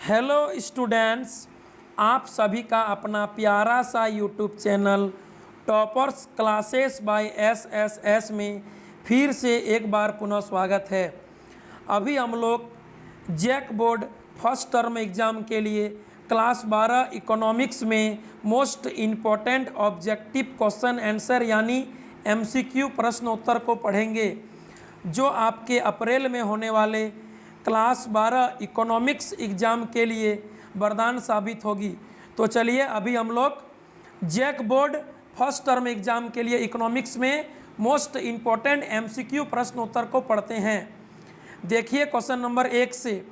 Hello students, आप सभी का अपना प्यारा सा YouTube channel toppers classes bye SSS में फिर से एक बार पुनः स्वागत है। अभी हम लोग JAC board first term exam के लिए क्लास 12 इकोनॉमिक्स में most important objective question answer यानी एमसीक्यू प्रश्न उत्तर को पढ़ेंगे, जो आपके अप्रैल में होने वाले क्लास 12 इकोनॉमिक्स एग्ज़ाम के लिए वरदान साबित होगी। तो चलिए अभी हम लोग JAC board first term exam के लिए इकोनॉमिक्स में मोस्ट इम्पॉर्टेंट एमसीक्यू प्रश्न उत्तर को पढ़ते हैं। देखिए क्वेश्चन नंबर 1 से,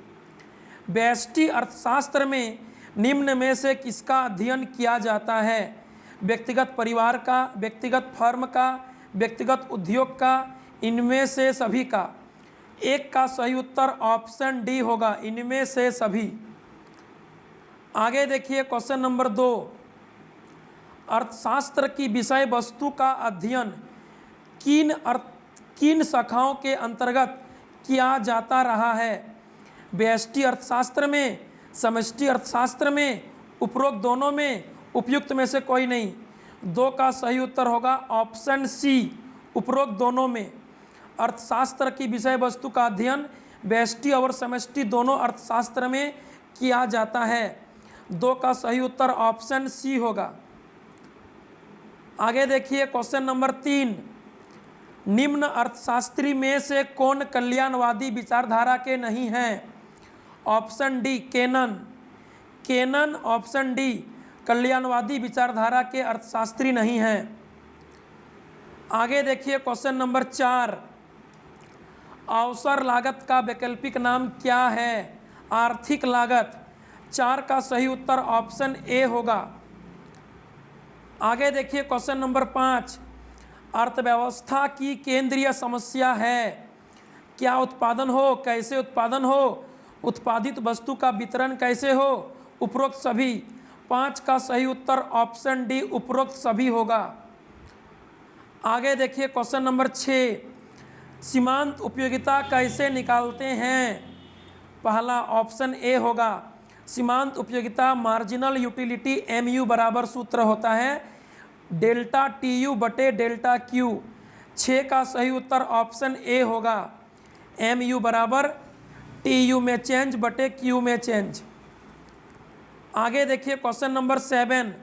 व्यष्टि अर्थशास्त्र में निम्न में से किसका अध्ययन किया जाता है? व्यक्तिगत परिवार का, व्यक्तिगत फर्म का, व्यक्तिगत उद्योग का, इनमें से सभी का। एक का सही उत्तर ऑप्शन डी होगा, इनमें से सभी। आगे देखिए क्वेश्चन नंबर 2, अर्थशास्त्र की विषय वस्तु का अध्ययन किन शाखाओं के अंतर्गत किया जाता रहा है? व्यष्टि अर्थशास्त्र में, समष्टि अर्थशास्त्र में, उपरोक्त दोनों में, उपयुक्त में से कोई नहीं। 2 का सही उत्तर होगा ऑप्शन सी, उपरोक्त दोनों में। अर्थशास्त्र की विषय वस्तु का अध्ययन व्यष्टि और समष्टि दोनों अर्थशास्त्र में किया जाता है। 2 का सही उत्तर ऑप्शन सी होगा। आगे देखिए क्वेश्चन नंबर 3, निम्न अर्थशास्त्री में से कौन कल्याणवादी विचारधारा के नहीं हैं? Option D Cannan. Cannan option D कल्याणवादी विचारधारा के अर्थशास्त्री नहीं हैं। आगे देखिए क्वेश्चन नंबर 4, अवसर लागत का वैकल्पिक नाम क्या है? आर्थिक लागत। 4 का सही उत्तर ऑप्शन ए होगा। आगे देखिए क्वेश्चन नंबर 5, अर्थव्यवस्था की केंद्रीय समस्या है? क्या उत्पादन हो, कैसे उत्पादन हो, उत्पादित वस्तु का वितरण कैसे हो, उपरोक्त सभी। 5 का सही उत्तर ऑप्शन डी उपरोक्त सभी होगा। आगे देखिए क्वेश्चन नंबर 6, सीमांत उपयोगिता कैसे निकालते हैं? पहला ऑप्शन ए होगा, सीमांत उपयोगिता मार्जिनल यूटिलिटी एमयू बराबर सूत्र होता है डेल्टा टीयू बटे डेल्टा क्यू। 6 का सही उत्तर ऑप्शन ए होगा, एमयू बराबर टीयू में चेंज बटे क्यू में चेंज। आगे देखिए क्वेश्चन नंबर 7,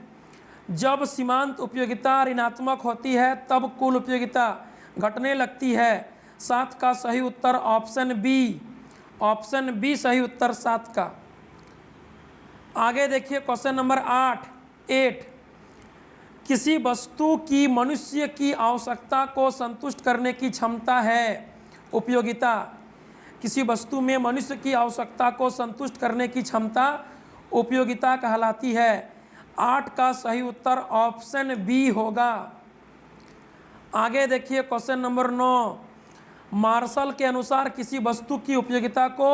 जब सीमांत उपयोगिता ऋणात्मक होती है तब कुल उपयोगिता घटने लगती है। 7 का सही उत्तर ऑप्शन बी, ऑप्शन बी सही उत्तर 7 का। आगे देखिए क्वेश्चन नंबर 8, किसी वस्तु की मनुष्य की आवश्यकता को संतुष्ट करने की क्षमता है उपयोगिता। किसी वस्तु में मनुष्य की आवश्यकता को संतुष्ट करने की क्षमता उपयोगिता कहलाती है। 8 का सही उत्तर ऑप्शन बी होगा। आगे देखिए क्वेश्चन नंबर 9, मार्शल के अनुसार किसी वस्तु की उपयोगिता को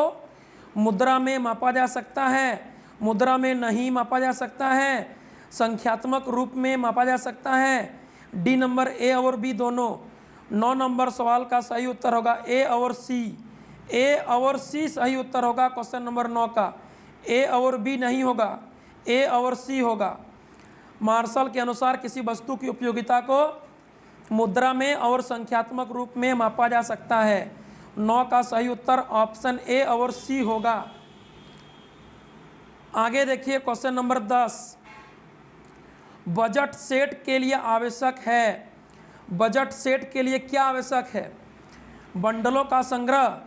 मुद्रा में मापा जा सकता है? मुद्रा में नहीं मापा जा सकता है, संख्यात्मक रूप में मापा जा सकता है। डी नंबर ए और बी दोनों। 9 नंबर सवाल का सही उत्तर होगा ए और सी। ए और सी सही उत्तर होगा क्वेश्चन नंबर 9 का। ए और बी नहीं होगा, ए और सी होगा। मार्शल के अनुसार किसी वस्तु की उपयोगिता को मुद्रा में और संख्यात्मक रूप में मापा जा सकता है। 9 का सही उत्तर ऑप्शन ए और सी होगा। आगे देखिए क्वेश्चन नंबर 10, बजट सेट के लिए आवश्यक है? बजट सेट के लिए क्या आवश्यक है? बंडलों का संग्रह,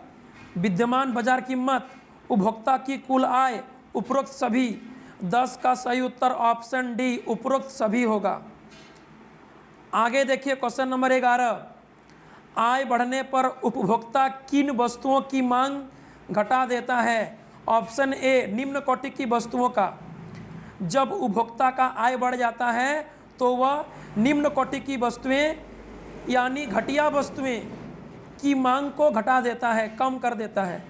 विद्यमान बाजार कीमत, उपभोक्ता की कुल आय, उपरोक्त सभी। 10 का सही उत्तर ऑप्शन डी उपरोक्त सभी होगा। आगे देखिए क्वेश्चन नंबर 11, आय बढ़ने पर उपभोक्ता किन वस्तुओं की मांग घटा देता है? ऑप्शन ए निम्न कोटि की वस्तुओं का। जब उपभोक्ता का आय बढ़ जाता है तो वह निम्न कोटि की वस्तुएं यानी घटिया वस्तुएं की मांग को घटा देता है, कम कर देता है।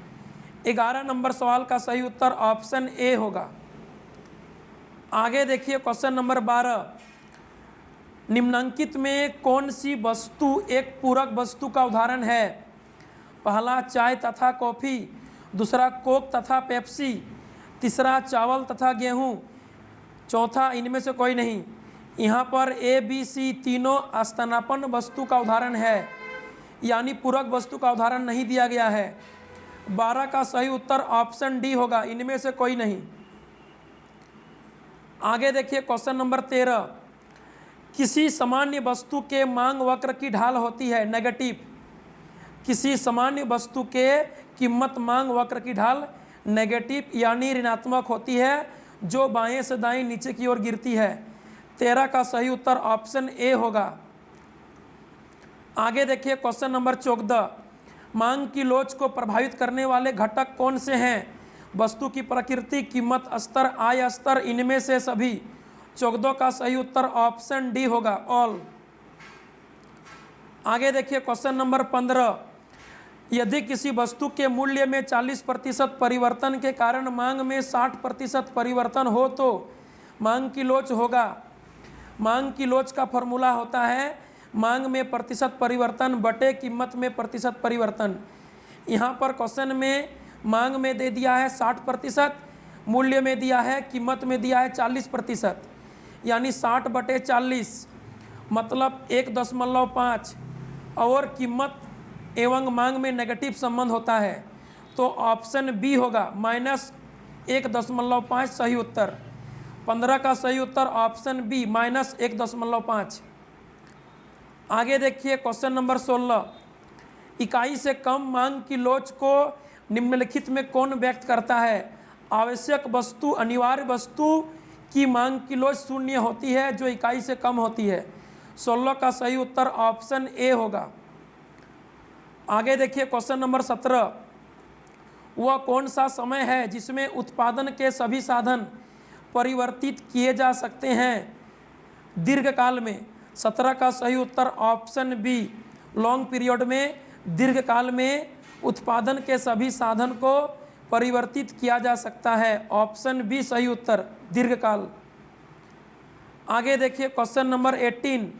11 नंबर सवाल का सही उत्तर ऑप्शन ए होगा। आगे देखिए क्वेश्चन नंबर 12, निम्नलिखित में कौन सी वस्तु एक पूरक वस्तु का उदाहरण है? पहला चाय तथा कॉफ़ी, दूसरा कोक तथा पेप्सी, तीसरा चावल तथा गेहूँ, चौथा इनमें से कोई नहीं। यहाँ पर ए बी सी तीनों स्तनापन्न वस्तु का उदाहरण है, यानी पूरक वस्तु का उदाहरण नहीं दिया गया है। 12 का सही उत्तर ऑप्शन डी होगा, इनमें से कोई नहीं। आगे देखिए क्वेश्चन नंबर 13, किसी सामान्य वस्तु के मांग वक्र की ढाल होती है नेगेटिव। किसी सामान्य वस्तु के कीमत मांग वक्र की ढाल नेगेटिव यानी ऋणात्मक होती है, जो बाएं से दाएं नीचे की ओर गिरती है। 13 का सही उत्तर ऑप्शन ए होगा। आगे देखिए क्वेश्चन नंबर 14, मांग की लोच को प्रभावित करने वाले घटक कौन से हैं? वस्तु की प्रकृति, कीमत स्तर, आय स्तर, इनमें से सभी। 14 का सही उत्तर ऑप्शन डी होगा, ऑल। आगे देखिए क्वेश्चन नंबर 15, यदि किसी वस्तु के मूल्य में 40% परिवर्तन के कारण मांग में 60% परिवर्तन हो तो मांग की लोच होगा। मांग की लोच का फॉर्मूला होता है मांग में प्रतिशत परिवर्तन बटे कीमत में प्रतिशत परिवर्तन। यहाँ पर क्वेश्चन में मांग में दे दिया है 60%, मूल्य में दिया है, कीमत में दिया है 40%, यानी 60 बटे 40 मतलब 1.5 और कीमत एवं मांग में नेगेटिव संबंध होता है, तो ऑप्शन बी होगा -1.5 सही उत्तर। 15 का सही उत्तर ऑप्शन बी -1.5। आगे देखिए क्वेश्चन नंबर 16, इकाई से कम मांग की लोच को निम्नलिखित में कौन व्यक्त करता है? आवश्यक वस्तु, अनिवार्य वस्तु की मांग की लोच शून्य होती है जो इकाई से कम होती है। 16 का सही उत्तर ऑप्शन ए होगा। आगे देखिए क्वेश्चन नंबर 17, वह कौन सा समय है जिसमें उत्पादन के सभी साधन परिवर्तित किए जा सकते हैं दीर्घकाल में? 17 का सही उत्तर ऑप्शन बी, लॉन्ग पीरियड में, दीर्घकाल में उत्पादन के सभी साधन को परिवर्तित किया जा सकता है। ऑप्शन बी सही उत्तर, दीर्घकाल। आगे देखिए क्वेश्चन नंबर 18,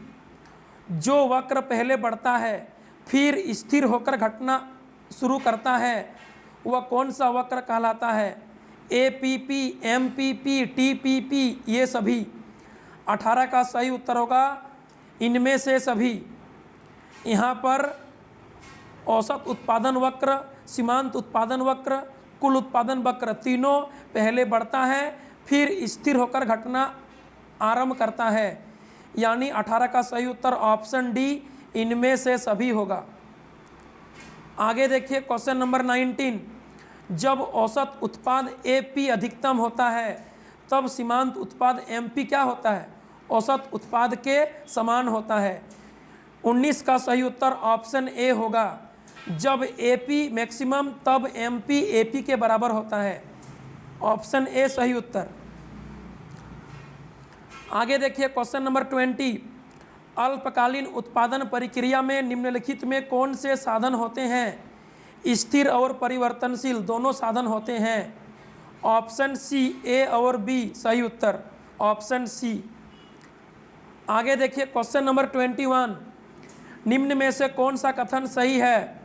जो वक्र पहले बढ़ता है फिर स्थिर होकर घटना शुरू करता है वह कौन सा वक्र कहलाता है? APP, MPP, TPP, ये सभी। 18 का सही उत्तर होगा इनमें से सभी। यहाँ पर औसत उत्पादन वक्र, सीमांत उत्पादन वक्र, कुल उत्पादन वक्र तीनों पहले बढ़ता है फिर स्थिर होकर घटना आरंभ करता है, यानी 18 का सही उत्तर ऑप्शन डी, इनमें से सभी होगा। आगे देखिए क्वेश्चन नंबर 19, जब औसत उत्पाद AP अधिकतम होता है तब सीमांत उत्पाद MP क्या होता है? औसत उत्पाद के समान होता है। 19 का सही उत्तर ऑप्शन ए होगा। जब AP मैक्सिमम तब MP AP के बराबर होता है। ऑप्शन ए सही उत्तर। आगे देखिए क्वेश्चन नंबर 20, अल्पकालीन उत्पादन प्रक्रिया में निम्नलिखित में कौन से साधन होते हैं? स्थिर और परिवर्तनशील दोनों साधन होते हैं। ऑप्शन सी, ए और बी सही उत्तर, ऑप्शन सी। आगे देखिए क्वेश्चन नंबर 21, निम्न में से कौन सा कथन सही है?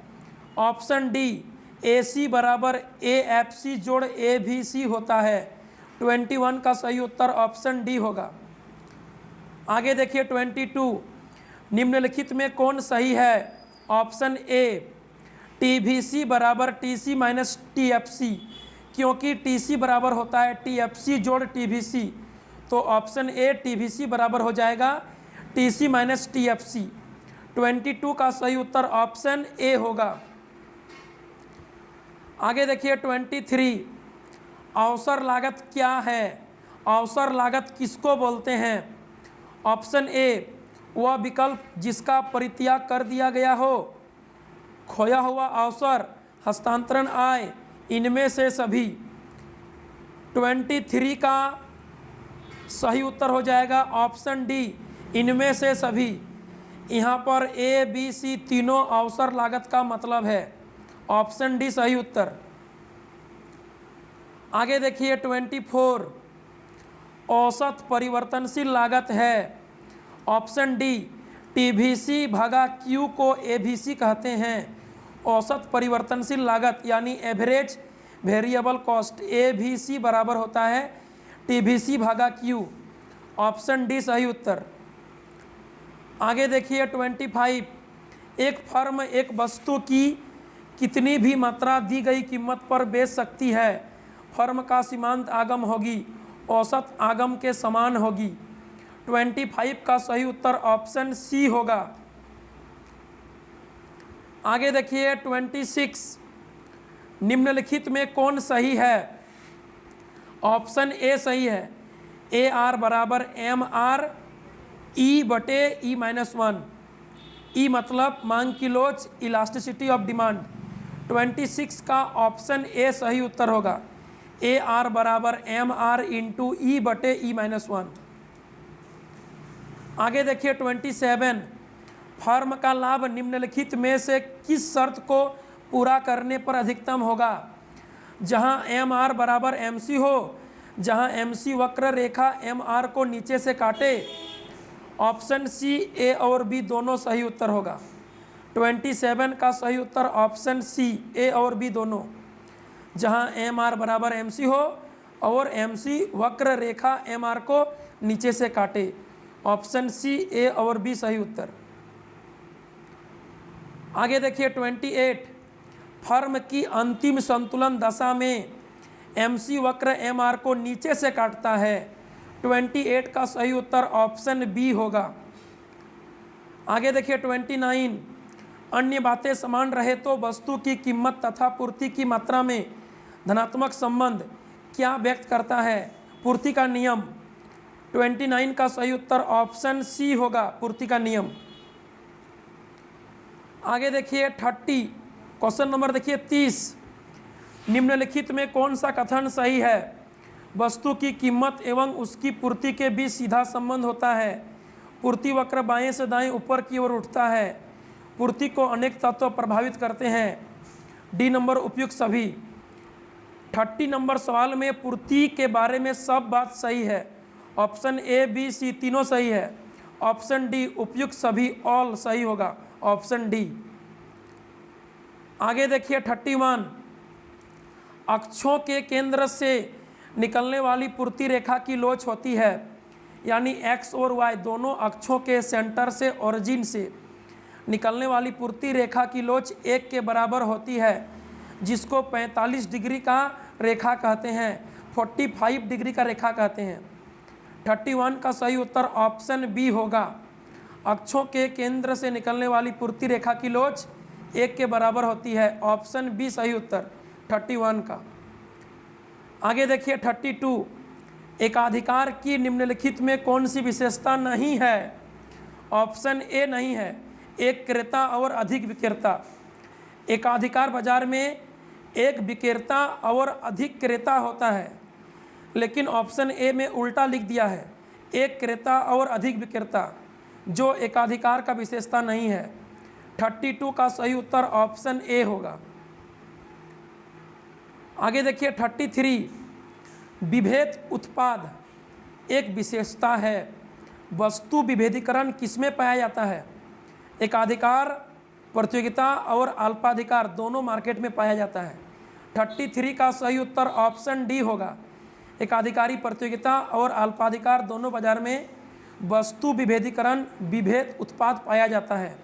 ऑप्शन डी, AC बराबर AFC जोड़ ABC होता है। 21 का सही उत्तर ऑप्शन डी होगा। आगे देखिए 22, निम्नलिखित में कौन सही है? ऑप्शन ए, TVC बराबर TC माइनस TFC, क्योंकि TC बराबर होता है TFC जोड़ TVC, तो ऑप्शन ए TVC बराबर हो जाएगा TC माइनस TFC। 22 का सही उत्तर ऑप्शन ए होगा। आगे देखिए 23, अवसर लागत क्या है? अवसर लागत किसको बोलते हैं? ऑप्शन ए, वह विकल्प जिसका परित्याग कर दिया गया हो, खोया हुआ अवसर, हस्तांतरण आय, इनमें से सभी। 23 का सही उत्तर हो जाएगा ऑप्शन डी, इनमें से सभी। यहाँ पर ABC तीनों अवसर लागत का मतलब है। ऑप्शन डी सही उत्तर। आगे देखिए 24, औसत परिवर्तनशील लागत है। ऑप्शन डी, TVC भागा Q को ABC कहते हैं। औसत परिवर्तनशील लागत यानी एवरेज वेरिएबल कॉस्ट ABC बराबर होता है TVC भागा Q। ऑप्शन डी सही उत्तर। आगे देखिए 25, एक फर्म एक वस्तु की कितनी भी मात्रा दी गई कीमत पर बेच सकती है। फर्म का सीमांत आगम होगी औसत आगम के समान होगी। 25 का सही उत्तर ऑप्शन सी होगा। आगे देखिए 26, निम्नलिखित में कौन सही है? ऑप्शन ए सही है, AR बराबर MR E/E-1। ई मतलब मांग की लोच, इलास्टिसिटी ऑफ डिमांड। 26 का ऑप्शन ए सही उत्तर होगा, AR बराबर MR इंटू E/E-1। आगे देखिए 27, फर्म का लाभ निम्नलिखित में से किस शर्त को पूरा करने पर अधिकतम होगा? जहां MR बराबर MC हो, जहां MC वक्र रेखा MR को नीचे से काटे। ऑप्शन सी ए और बी दोनों सही उत्तर होगा। 27 का सही उत्तर ऑप्शन सी ए और बी दोनों, जहां MR बराबर MC हो और MC वक्र रेखा MR को नीचे से काटे। ऑप्शन सी ए और बी सही उत्तर। आगे देखिए 28, फर्म की अंतिम संतुलन दशा में MC वक्र MR को नीचे से काटता है। 28 का सही उत्तर ऑप्शन बी होगा। आगे देखिए 29, अन्य बातें समान रहे तो वस्तु की कीमत तथा पूर्ति की मात्रा में धनात्मक संबंध क्या व्यक्त करता है? पूर्ति का नियम। 29 का सही उत्तर ऑप्शन सी होगा, पूर्ति का नियम। आगे देखिए 30, क्वेश्चन नंबर देखिए 30, निम्नलिखित में कौन सा कथन सही है? वस्तु की कीमत एवं उसकी पूर्ति के बीच सीधा संबंध होता है। पूर्ति वक्र बाएं से दाएं ऊपर की ओर उठता है। पूर्ति को अनेक तत्व प्रभावित करते हैं। डी नंबर उपयुक्त सभी। 30 नंबर सवाल में पूर्ति के बारे में सब बात सही है। ऑप्शन ए बी सी तीनों सही है। ऑप्शन डी उपयुक्त सभी ऑल सही होगा, ऑप्शन डी। आगे देखिए 31, अक्षों के केंद्र से निकलने वाली पूर्ति रेखा की लोच होती है, यानी एक्स और वाई दोनों अक्षों के सेंटर से ओरिजिन से निकलने वाली पूर्ति रेखा की लोच 1 के बराबर होती है, जिसको 45 डिग्री का रेखा कहते हैं, 45 डिग्री का रेखा कहते हैं। 31 का सही उत्तर ऑप्शन बी होगा। अक्षों के केंद्र से निकलने वाली पूर्ति रेखा की लोच 1 के बराबर होती है, ऑप्शन बी सही उत्तर 31 का। आगे देखिए 32, एकाधिकार की निम्नलिखित में कौन सी विशेषता नहीं है? ऑप्शन ए नहीं है, एक क्रेता और अधिक विक्रेता। एकाधिकार बाजार में एक विक्रेता और अधिक क्रेता होता है, लेकिन ऑप्शन ए में उल्टा लिख दिया है, एक क्रेता और अधिक विक्रेता, जो एकाधिकार का विशेषता नहीं है। 32 का सही उत्तर ऑप्शन ए होगा। आगे देखिए 33, विभेद उत्पाद एक विशेषता है। वस्तु विभेदीकरण किसमें पाया जाता है? एकाधिकार, प्रतियोगिता और अल्पाधिकार दोनों मार्केट में पाया जाता है। 33 का सही उत्तर ऑप्शन डी होगा। एकाधिकारी, प्रतियोगिता और अल्पाधिकार दोनों बाजार में वस्तु विभेदीकरण विभेद उत्पाद पाया जाता है।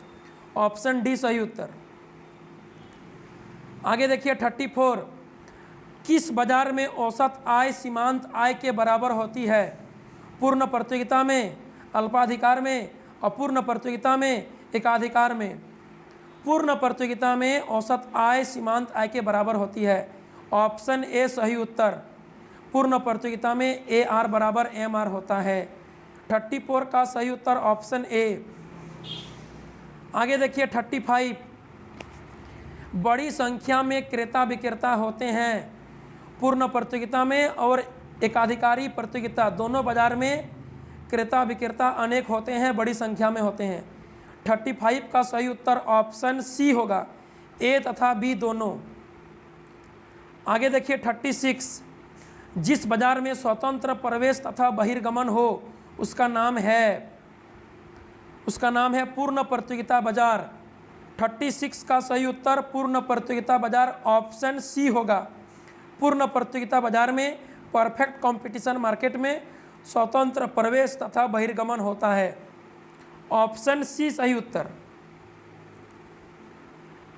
ऑप्शन डी सही उत्तर। आगे देखिए 34, किस बाजार में औसत आय सीमांत आय के बराबर होती है? पूर्ण प्रतियोगिता में, अल्पाधिकार में, अपूर्ण प्रतियोगिता में, एकाधिकार में। पूर्ण प्रतियोगिता में औसत आय सीमांत आय के बराबर होती है। ऑप्शन ए सही उत्तर। पूर्ण प्रतियोगिता में AR बराबर MR होता है। 34 का सही उत्तर ऑप्शन ए। आगे देखिए 35, बड़ी संख्या में क्रेता विक्रेता होते हैं। पूर्ण प्रतियोगिता में और एकाधिकारी प्रतियोगिता दोनों बाजार में क्रेता विक्रेता अनेक होते हैं, बड़ी संख्या में होते हैं। 35 का सही उत्तर ऑप्शन सी होगा, ए तथा बी दोनों। आगे देखिए 36, जिस बाजार में स्वतंत्र प्रवेश तथा बहिर्गमन हो उसका नाम है पूर्ण प्रतियोगिता बाजार। 36 का सही उत्तर पूर्ण प्रतियोगिता बाजार ऑप्शन सी होगा। पूर्ण प्रतियोगिता बाजार में, परफेक्ट कंपटीशन मार्केट में स्वतंत्र प्रवेश तथा बहिर्गमन होता है। ऑप्शन सी सही उत्तर।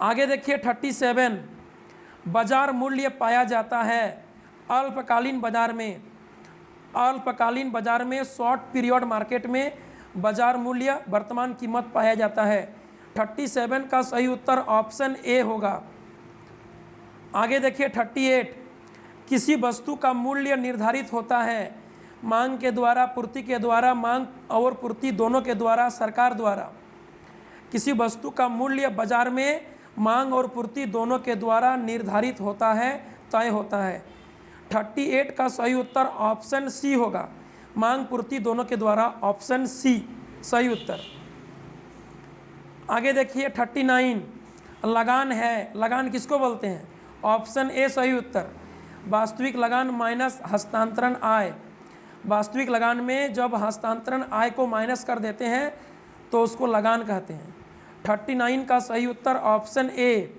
आगे देखिए 37, बाजार मूल्य पाया जाता है अल्पकालीन बाजार में। अल्पकालीन बाजार में, शॉर्ट पीरियड मार्केट में बाजार मूल्य वर्तमान कीमत पाया जाता है। 37 का सही उत्तर ऑप्शन ए होगा। आगे देखिए 38, किसी वस्तु का मूल्य निर्धारित होता है मांग के द्वारा, पूर्ति के द्वारा, मांग और पूर्ति दोनों के द्वारा, सरकार द्वारा। किसी वस्तु का मूल्य बाजार में मांग और पूर्ति दोनों के द्वारा निर्धारित होता है, तय होता है। 38 का सही उत्तर ऑप्शन सी होगा, मांग पूर्ति दोनों के द्वारा, ऑप्शन सी सही उत्तर। आगे देखिए 39, लगान है। लगान किसको बोलते हैं? ऑप्शन ए सही उत्तर। वास्तविक लगान माइनस हस्तांतरण आय। वास्तविक लगान में जब हस्तांतरण आय को माइनस कर देते हैं तो उसको लगान कहते हैं। 39 का सही उत्तर ऑप्शन ए।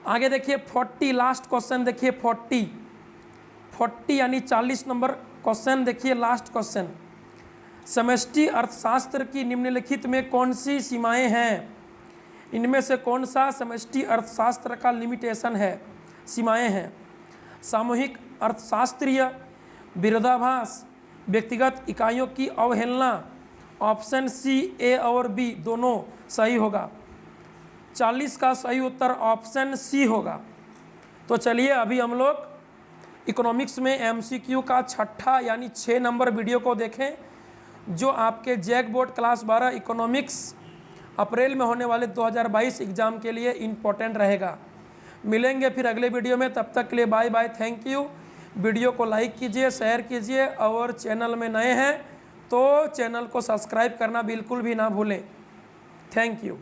आगे देखिए 40, लास्ट क्वेश्चन देखिए 40 यानी 40 नंबर क्वेश्चन देखिए, लास्ट क्वेश्चन। समष्टि अर्थशास्त्र की निम्नलिखित में कौन सी सीमाएं हैं? इनमें से कौन सा समष्टि अर्थशास्त्र का लिमिटेशन है, सीमाएं हैं? सामूहिक अर्थशास्त्रीय, विरोधाभास, व्यक्तिगत इकाइयों की अवहेलना। ऑप्शन सी ए और बी दोनों सही होगा। 40 का सही उत्तर ऑप्शन सी होगा। तो चलिए अभी हम लोग इकोनॉमिक्स में एमसीक्यू का छठा यानी 6 नंबर वीडियो को देखें, जो आपके जैक बोर्ड क्लास 12 इकोनॉमिक्स अप्रैल में होने वाले 2022 एग्ज़ाम के लिए इम्पोर्टेंट रहेगा। मिलेंगे फिर अगले वीडियो में, तब तक के लिए bye bye, thank you. Video को लाइक कीजिए, शेयर कीजिए और चैनल में नए हैं तो चैनल को सब्सक्राइब करना बिल्कुल भी ना भूलें। Thank you.